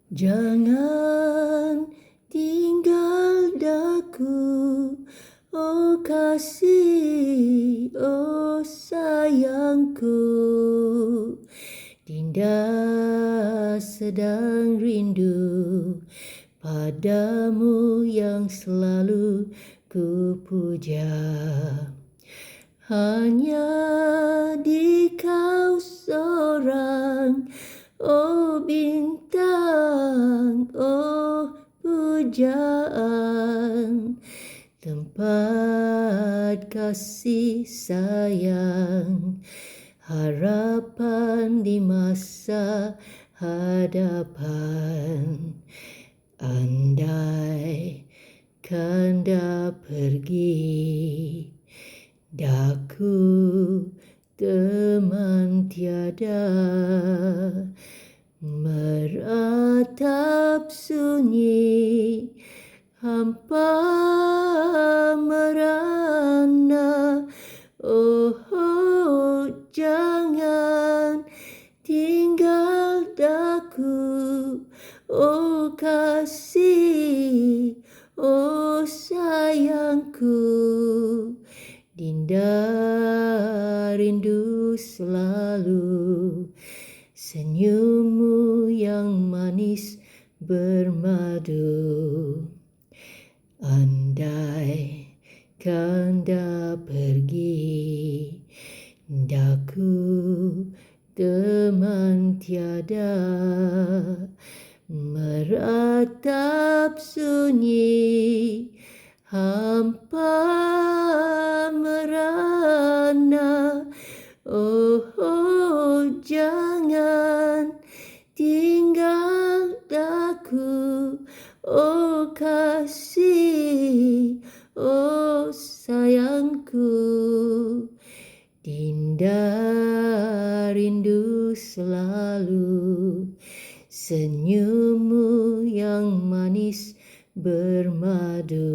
Jangan tinggal daku, oh kasih, oh sayangku. Dinda sedang rindu padamu yang selalu ku puja. Hanya di kau seorang, oh bintang, oh pujaan, tempat kasih sayang, harapan di masa hadapan. Andai kanda pergi, daku teman tiada, meratap sunyi, hampa merana. Oh, jangan tinggal daku, oh kasih, oh sayangku. Dinda rindu selalu senyummu yang manis bermadu. Andai kanda pergi, daku teman tiada, meratap sunyi, hampa merana. Oh, jangan tinggal daku, oh kasih, oh sayangku. Dinda rindu selalu senyummu yang manis bermadu.